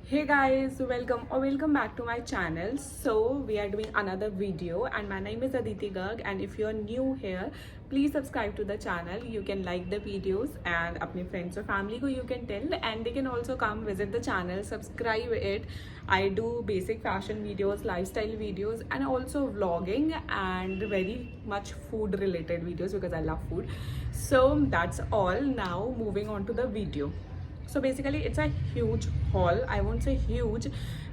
Hey guys, welcome back to my channel. So we are doing another video and my name is Aditi Garg, and if you are new here, please subscribe to the channel. You can like the videos and अपने friends or family को you can tell, and they can also come visit the channel, subscribe it. I do basic fashion videos, lifestyle videos, and also vlogging and very much food related videos because I love food. So that's all. Now moving on to the video. So basically it's a huge hall. I won't say huge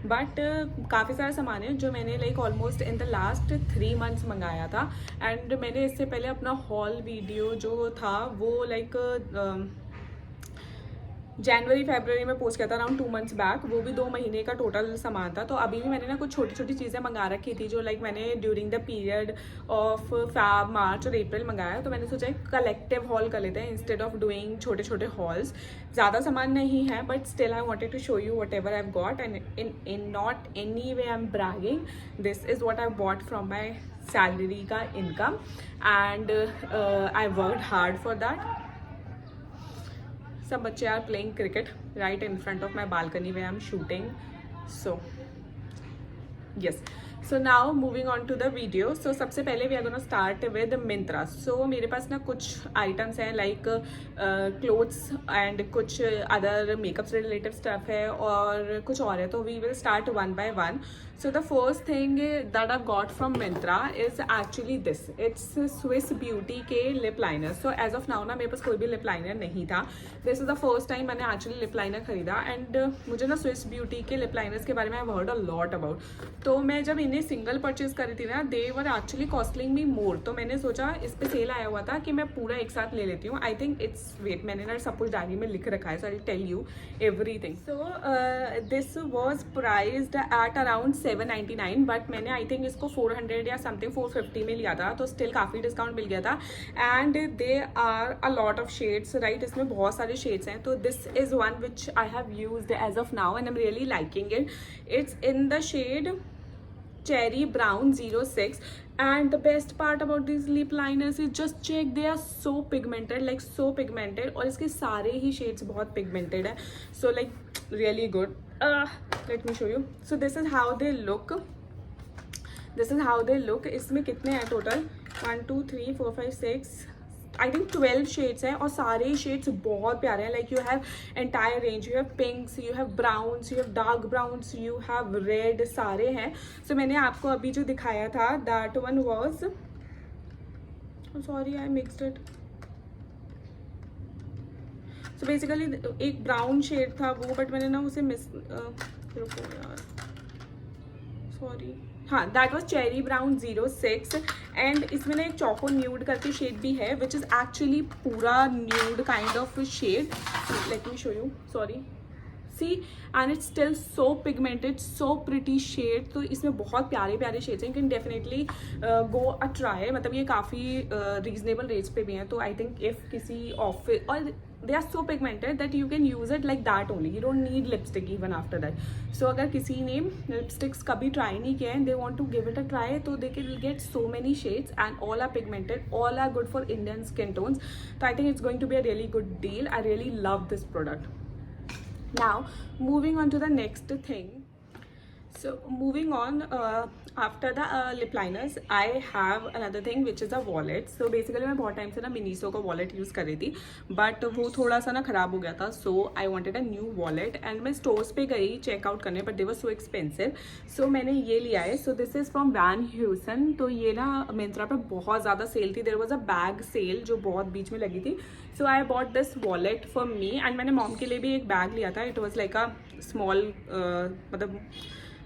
but काफ़ी सारा सामान है जो मैंने like almost in the last 3 months मंगाया था. And मैंने इससे पहले अपना हॉल वीडियो जो था वो लाइक जनवरी फरवरी में पोस्ट किया था अराउंड 2 मंथ्स बैक. वो भी 2 महीने का टोटल सामान था. तो अभी भी मैंने ना कुछ छोटी छोटी चीज़ें मंगा रखी थी जो लाइक मैंने during the period of Feb March और अप्रैल मंगाया. तो मैंने सोचा एक कलेक्टिव हॉल कर लेते हैं इंस्टेड ऑफ डूइंग छोटे छोटे हॉल्स. ज़्यादा सामान नहीं है but still I wanted to show you whatever I have got and in not any way I am bragging. This is what I bought from my salary का income and I worked hard for that. सब बच्चे are playing cricket right in front of my balcony way I am shooting. So yes, so now moving on to the video. So सबसे पहले we are gonna start with Myntra. So मेरे पास ना कुछ items हैं like clothes and कुछ other makeup से related stuff है और कुछ और है. तो we will start one by one. So the first thing that I've got from Myntra is actually this. It's Swiss Beauty के lip liner. So as of now ना मेरे पास कोई भी lip liner नहीं था. This is the first time मैंने actually lip liner खरीदा and मुझे ना Swiss Beauty के lip liners के बारे में I've heard a lot about. तो मैं जब इन्हें सिंगल परचेज करी थी ना दे वर एक्चुअली कॉस्टलिंग मी मोर. तो मैंने सोचा इस पे सेल आया हुआ था कि मैं पूरा एक साथ ले लेती हूँ. आई थिंक इट्स वेट मैंने ना सब कुछ डायरी में लिख रखा है. So I tell you everything. So this was priced at around 799 but मैंने आई थिंक इसको 400 या समथिंग 450 में लिया था. तो स्टिल काफ़ी डिस्काउंट मिल गया था and they are a lot of shades right. इसमें बहुत सारे शेड्स हैं. तो this is one which I have used as of now and I am really liking it. It's in the shade Cherry Brown 06 and the best part about these lip liners is just check they are so pigmented like so pigmented और इसके सारे ही shades बहुत pigmented है. So like really good. Let me show you. So this is how they look. इसमें कितने हैं total 1 2 3 4 5 6 I think 12 shades हैं और सारे ही शेड्स बहुत प्यारे हैं. Like you have entire range. You have pinks, you have browns, you have dark browns, you have red. सारे हैं. सो मैंने आपको अभी जो दिखाया था that one was sorry I mixed it. So basically एक ब्राउन शेड था वो बट मैंने ना उसे मिस रुको यार सॉरी. हाँ that was cherry brown 06 and इसमें ना एक चौको न्यूड करके शेड भी है विच इज़ एक्चुअली पूरा nude kind of shade. Let me show you sorry see and it's still so pigmented so pretty shade. तो इसमें बहुत प्यारे प्यारे शेड्स हैं. You can definitely go a try. मतलब ये काफ़ी रीजनेबल रेट्स पे भी हैं. तो आई थिंक इफ़ किसी ऑफिस और they are so pigmented that you can use it like that only. You don't need lipstick even after that. So अगर किसी ने lipsticks कभी try नहीं किया and they want to give it a try तो they can get so many shades and all are pigmented, all are good for Indian skin tones. So I think it's going to be a really good deal. I really love this product. Now moving on to the next thing. So moving on after the lip liners I have another thing which is a wallet. So basically मैं बहुत time से ना Miniso का wallet use कर रही थी but वो थोड़ा सा ना ख़राब हो गया था. So I wanted a new wallet and मैं स्टोर्स पे गई चेकआउट करने but they were so expensive. सो मैंने ये लिया है. So this is from Van Heusen. तो ये ना मिंत्रा पे बहुत ज़्यादा सेल थी. There was a bag sale जो बहुत बीच में लगी थी. So I bought this wallet for me and मैंने मॉम के लिए भी एक बैग लिया था. It was like a small मतलब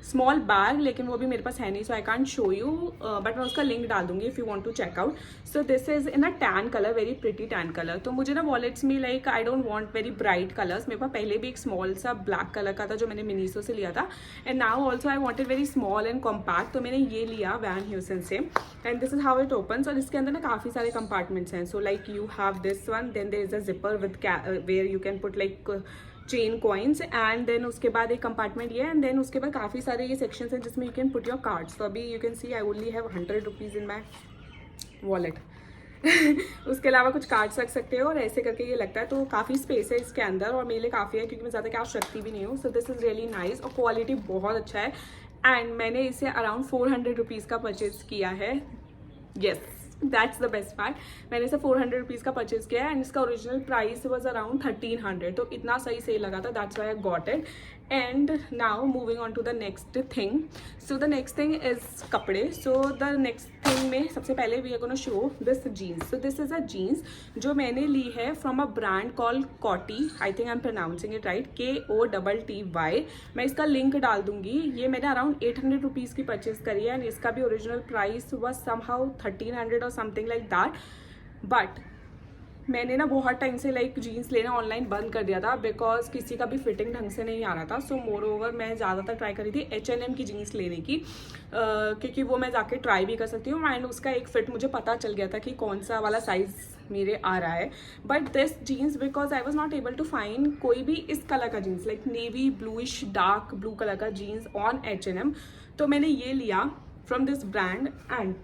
स्मॉल बैग लेकिन वो भी मेरे पास है नहीं. So I can't show you but मैं उसका लिंक डाल दूंगी if you want to check out. So this is in a tan colour very pretty tan colour. तो मुझे ना वॉलेट्स में like I don't want very bright colours. मेरे पास पहले भी एक स्मॉल सा ब्लैक कलर का था जो मैंने मिनीसो से लिया था and now also I wanted very small and compact. तो मैंने ये लिया Van Heusen and this is how it opens. और इसके अंदर ना काफ़ी सारे कंपार्टमेंट्स हैं. So like you have this one then there is a zipper with where you can put like chain coins and then उसके बाद एक कंपार्टमेंट ये एंड देन उसके बाद काफ़ी सारे ये सेक्शंस हैं जिसमें you can put your cards. तो अभी you can C I only have 100 rupees in my wallet. उसके अलावा कुछ कार्ड्स रख सकते हो और ऐसे करके ये लगता है, तो काफ़ी स्पेस है इसके अंदर और मेरे लिए काफ़ी है क्योंकि मैं ज़्यादा कैश रखती भी नहीं हूँ. So this is really nice और क्वालिटी बहुत अच्छा है. एंड मैंने इसे अराउंड 400 रुपीज़ का परचेज़ किया है. Yes, that's the best part. मैंने इसे 400 रुपीज़ का परचेज किया है एंड इसका ओरिजिनल प्राइस वॉज अराउंड 1300. तो इतना सही सेल लगा था, that's why I got it. And now moving on to the next thing. So the next thing is कपड़े. सो द नेक्स्ट थिंग में सबसे पहले we are gonna show this jeans. So this is a jeans जो मैंने ली है from a brand call Kotty. I think I am pronouncing it right, KOTTY. मैं इसका लिंक डाल दूंगी. ये मैंने अराउंड 800 रुपीज़ की परचेज करी है एंड इसका भी ओरिजिनल प्राइस वॉज समहाउ 1300 और समथिंग लाइक दैट. बट मैंने ना बहुत टाइम से लाइक जीन्स लेना ऑनलाइन बंद कर दिया था बिकॉज किसी का भी फिटिंग ढंग से नहीं आ रहा था. सो मोर ओवर मैं ज़्यादातर ट्राई करी थी H&M की जीन्स लेने की क्योंकि वो मैं जाके ट्राई भी कर सकती हूँ एंड उसका एक फिट मुझे पता चल गया था कि कौन सा वाला साइज़ मेरे आ रहा है. But this jeans because I was not able to find कोई भी इस कलर का jeans like navy bluish dark blue colour का जीन्स ऑन H&M. तो मैंने ये लिया from this brand and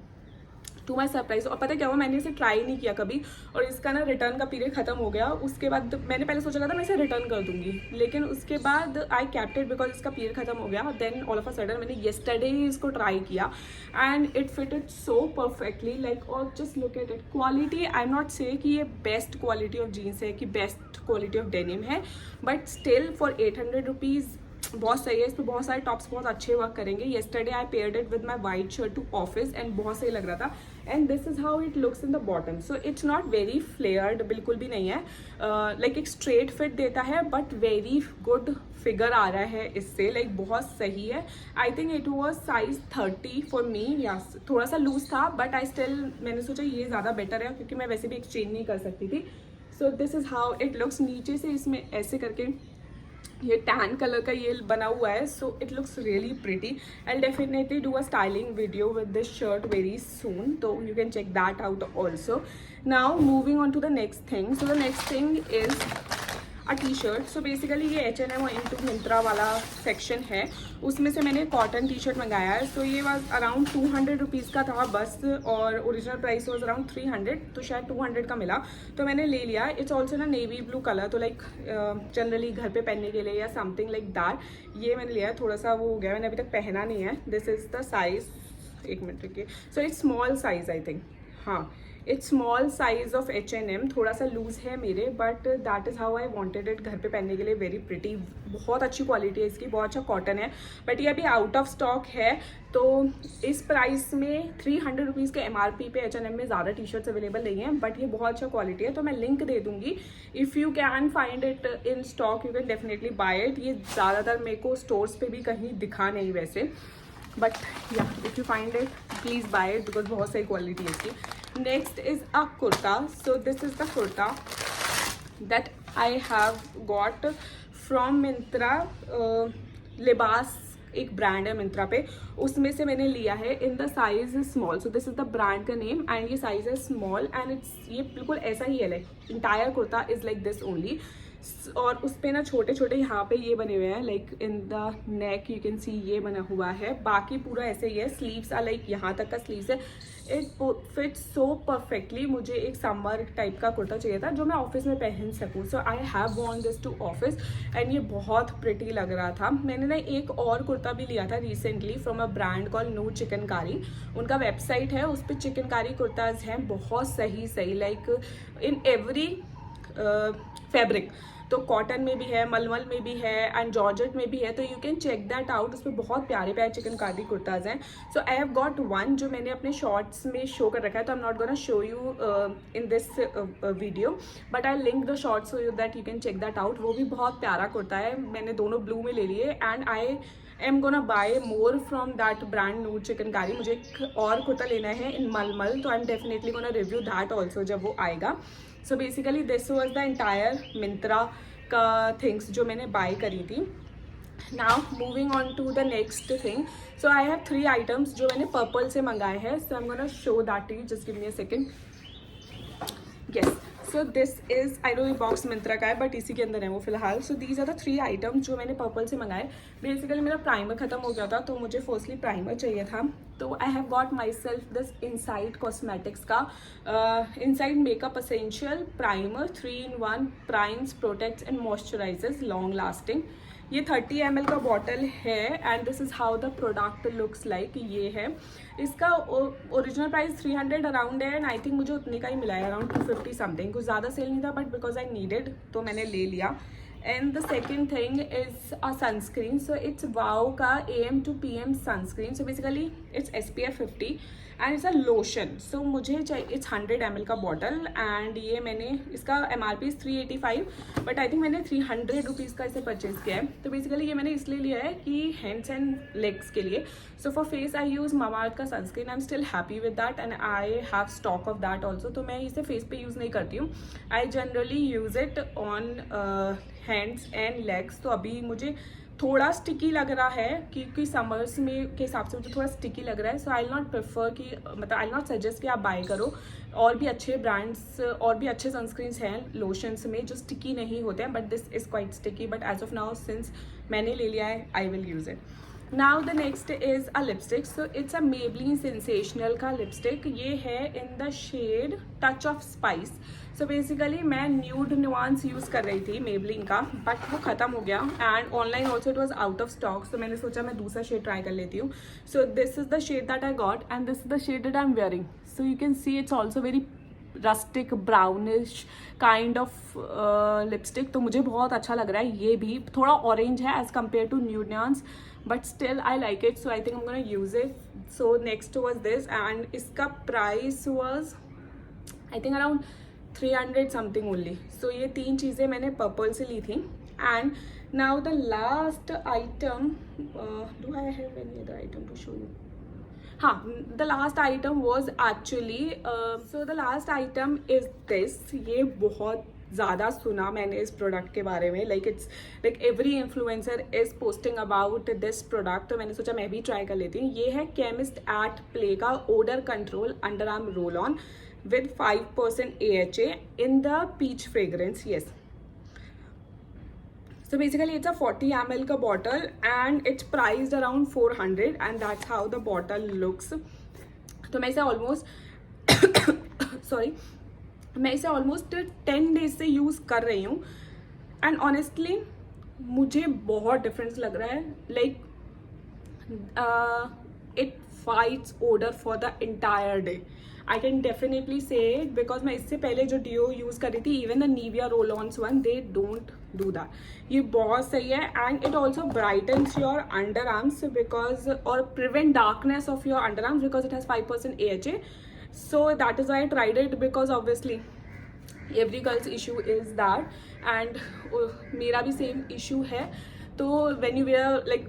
to my surprise. और पता क्या हुआ, मैंने इसे ट्राई नहीं किया कभी और इसका ना रिटर्न का पीरियड खत्म हो गया. उसके बाद मैंने पहले सोचा था मैं इसे रिटर्न कर दूंगी, लेकिन उसके बाद आई कैप्ट इट बिकॉज इसका पीरियड खत्म हो गया. Then all of a sudden मैंने येस्टरडे ही इसको ट्राई किया and it fitted so perfectly like. और just look at it. Quality I am not say कि ये बेस्ट क्वालिटी ऑफ जीन्स है कि बेस्ट क्वालिटी ऑफ डेनिम है, बट स्टिल फॉर 800 रुपीज़ बहुत सही है. इस पर बहुत सारे टॉप्स बहुत अच्छे वर्क करेंगे. Yesterday I paired it with my white shirt to office and बहुत सही लग रहा था. And this is how it looks in the bottom. So it's not very flared, बिल्कुल भी नहीं है. लाइक एक स्ट्रेट फिट देता है बट वेरी गुड फिगर आ रहा है इससे, लाइक बहुत सही है. I think it was size 30 for me. या थोड़ा सा लूज था बट आई स्टिल मैंने सोचा ये ज़्यादा बेटर है क्योंकि मैं वैसे भी एक्सचेंज नहीं कर सकती थी. सो this is how it looks. नीचे से इसमें ऐसे करके ये टैन कलर का ये बना हुआ है. So it looks really pretty. I definitely do a styling video with this shirt very soon, तो you can check that out also. Now moving on to the next thing. So the next thing is a T shirt. So basically ये H&M और into Myntra वाला section है, उसमें से मैंने cotton T shirt मंगाया है. सो ये वाज अराउंड 200 रुपीज़ का था बस और ओरिजिनल प्राइस वाज अराउंड 300, तो शायद 200 का मिला तो मैंने ले लिया. इट्स ऑल्सो ना नेवी ब्लू कलर, तो लाइक जनरली घर पे पहनने के लिए या समथिंग लाइक दैट. ये मैंने लिया है. थोड़ा सा वो हो गया, मैंने अभी तक पहना नहीं है. दिस इज़ द साइज, एक मिनट रुकिए. So it's small size I think. हाँ, it's small size of H&M. थोड़ा सा लूज है मेरे but that is how I wanted it. घर पे पहनने के लिए वेरी प्रिटी. बहुत अच्छी क्वालिटी है इसकी, बहुत अच्छा कॉटन है. बट ये अभी आउट ऑफ स्टॉक है. तो इस प्राइस में 300 रुपीज़ के MRP पे H&M में ज़्यादा टी शर्ट्स अवेलेबल नहीं है, बट ये बहुत अच्छा क्वालिटी है. तो मैं लिंक दे दूँगी. If you can find it in stock you can definitely buy it. ये ज़्यादातर मेरे को स्टोर्स पे भी कहीं दिखा नहीं वैसे, बट या if you find it please buy it because बहुत सही क्वालिटी है इसकी. Next is a kurta. So this is the kurta that I have got from Myntra. लिबास एक ब्रांड है मिंत्रा पे, उसमें से मैंने लिया है in the size small. So this is the brand का नेम एंड ये साइज है स्मॉल एंड इट्स ये बिल्कुल ऐसा ही है. Like entire kurta is like this only. और उस पर ना छोटे छोटे यहाँ पे ये बने हुए हैं like in the neck you can सी ये बना हुआ है. बाकी पूरा ऐसे ही है. स्लीव्स आर लाइक यहाँ तक का स्लीव्स है. It fit so perfectly. मुझे एक समर टाइप का कुर्ता चाहिए था जो मैं ऑफिस में पहन सकूँ. So I have worn this to office and ये बहुत प्रिटी लग रहा था. मैंने ना एक और कुर्ता भी लिया था recently from a brand call no Chikankari. उनका वेबसाइट है, उस पर चिकनकारी कुर्ताज हैं बहुत सही सही लाइक इन एवरी फैब्रिक. तो कॉटन में भी है, मलमल में भी है एंड जॉर्जेट में भी है. तो you can check that out. उसमें बहुत प्यारे प्यारे चिकनकारी कुर्ताज हैं. So I have got one जो मैंने अपने शॉर्ट्स में शो कर रखा है. To I am not gonna show you in this video but I link the shorts so you that you can check that out. वो भी बहुत प्यारा कुर्ता है. मैंने दोनों ब्लू में ले लिए and I am gonna buy more from that brand Noor chikankari. मुझे एक और कुर्ता लेना है इन मलमल, तो I am definitely gonna review that also जब वो आएगा. So basically this was the entire Myntra का थिंग्स जो मैंने बाय करी थी. Now moving on to the next thing. So I have 3 items जो मैंने पर्पल से मंगाए हैं. So I am gonna show that to you. Just give me a second. Yes, so this is, I know ये box Myntra का है but इसी के अंदर है वो फिलहाल. So these are the 3 items जो मैंने पर्पल से मंगाए. बेसिकली मेरा प्राइमर खत्म हो गया था तो मुझे फर्स्टली प्राइमर चाहिए था. तो I have got myself this inside cosmetics का inside makeup essential primer 3-in-1 primes, protects and moisturisers long lasting. ये 30 ml का बॉटल है and this is how the product looks like. ये है, इसका ओरिजिनल प्राइस 300 अराउंड है and I think मुझे उतने का ही मिला है, अराउंड 250 समथिंग. कुछ ज़्यादा सेल नहीं था बट बिकॉज आई नीडेड तो मैंने ले लिया. And the second thing is a sunscreen. So it's wow का AM to PM sunscreen. So basically it's SPF 50 and it's a lotion. So मुझे चाहिए, इट्स 100 ml का बॉटल एंड ये मैंने, इसका MRP 385 बट आई थिंक मैंने 300 rupees का इसे परचेज़ किया है. तो बेसिकली ये मैंने इसलिए लिया है कि हैंड्स एंड लेग्स के लिए. So for face I use Mamaearth का sunscreen. I am still happy with that and I have stock of that also. तो मैं इसे फेस पे यूज़ नहीं करती हूँ. I generally use it on hands and legs. तो अभी मुझे थोड़ा स्टिकी लग रहा है क्योंकि समर्स में के हिसाब से मुझे थोड़ा स्टिकी लग रहा है. सो आई नॉट प्रेफर कि, मतलब आई नॉट सजेस्ट कि आप बाय करो. और भी अच्छे ब्रांड्स और भी अच्छे सनस्क्रीन्स हैं लोशंस में जो स्टिकी नहीं होते हैं, but this is quite sticky. But as of now since मैंने ले लिया है, I will use it. Now the next is a lipstick. So it's a Maybelline sensational का लिपस्टिक. ये है in the shade touch of spice. So basically मैं nude nuance use कर रही थी Maybelline का बट वो ख़त्म हो गया and online also it was out of stock. So मैंने सोचा मैं दूसरा शेड ट्राई कर लेती हूँ. So this is the shade that I got and this is the shade that I am wearing. So you can see it's also very rustic brownish kind of lipstick. तो मुझे बहुत अच्छा लग रहा है. ये भी थोड़ा ऑरेंज है as compare to nude nuance but still I like it. So I think I am gonna use it. So next was this and इसका price was I think around 300 something only. So ये 3 चीज़ें मैंने purple से ली थी. And now the last item, do I have any other item to show you? हाँ, the last item was actually, so the last item is this. ये बहुत ज़्यादा सुना मैंने इस प्रोडक्ट के बारे में. Like it's like every influencer is posting about this product. तो मैंने सोचा मैं भी ट्राई कर लेती हूँ. ये है केमिस्ट एट प्ले का odour control underarm roll on with 5% AHA in the peach fragrance. Yes. So basically it's a 40 ml का bottle and it's priced around 400 and that's how the bottle looks. तो मैं इसे almost sorry, मैं इसे almost 10 days से use कर रही हूँ and honestly मुझे बहुत डिफरेंस लग रहा है. Like it fights odor for the entire day. I can definitely say it because मैं इससे पहले जो डिओ यूज़ कर रही थी, even the Nivea roll-ons one, they don't do that. ये बहुत सही है and it also brightens your underarms because, और prevent darkness of your underarms because it has 5% AHA. So that is why I tried it because obviously every girls issue is that and मेरा भी same issue है. तो when you wear like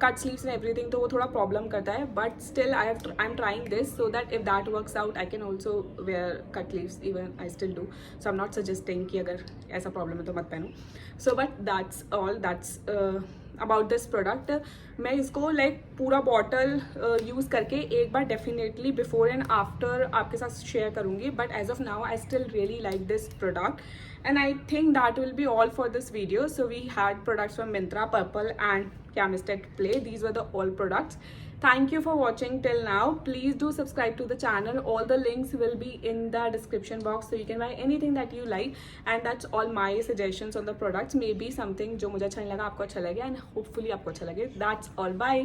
cut sleeves and everything तो वो थोड़ा problem करता है. But still I am trying this so that if that works out I can also wear cut sleeves. Even I still do. So I am not suggesting कि अगर ऐसा problem है तो मत पहनो. So but that's all, that's about this product. मैं इसको like पूरा बॉटल यूज़ करके एक बार डेफिनेटली बिफोर एंड आफ्टर आपके साथ शेयर करूँगी. But as of now I still really like this product. And I think that will be all for this video. So we had products from Myntra, Purple and Chemist at Play. These were the all products. Thank you for watching till now. Please do subscribe to the channel. All the links will be in the description box, so you can buy anything that you like. And that's all my suggestions on the products. Maybe something जो मुझे अच्छा नहीं लगा आपको अच्छा लगे and hopefully आपको अच्छा लगे. That's all. Bye.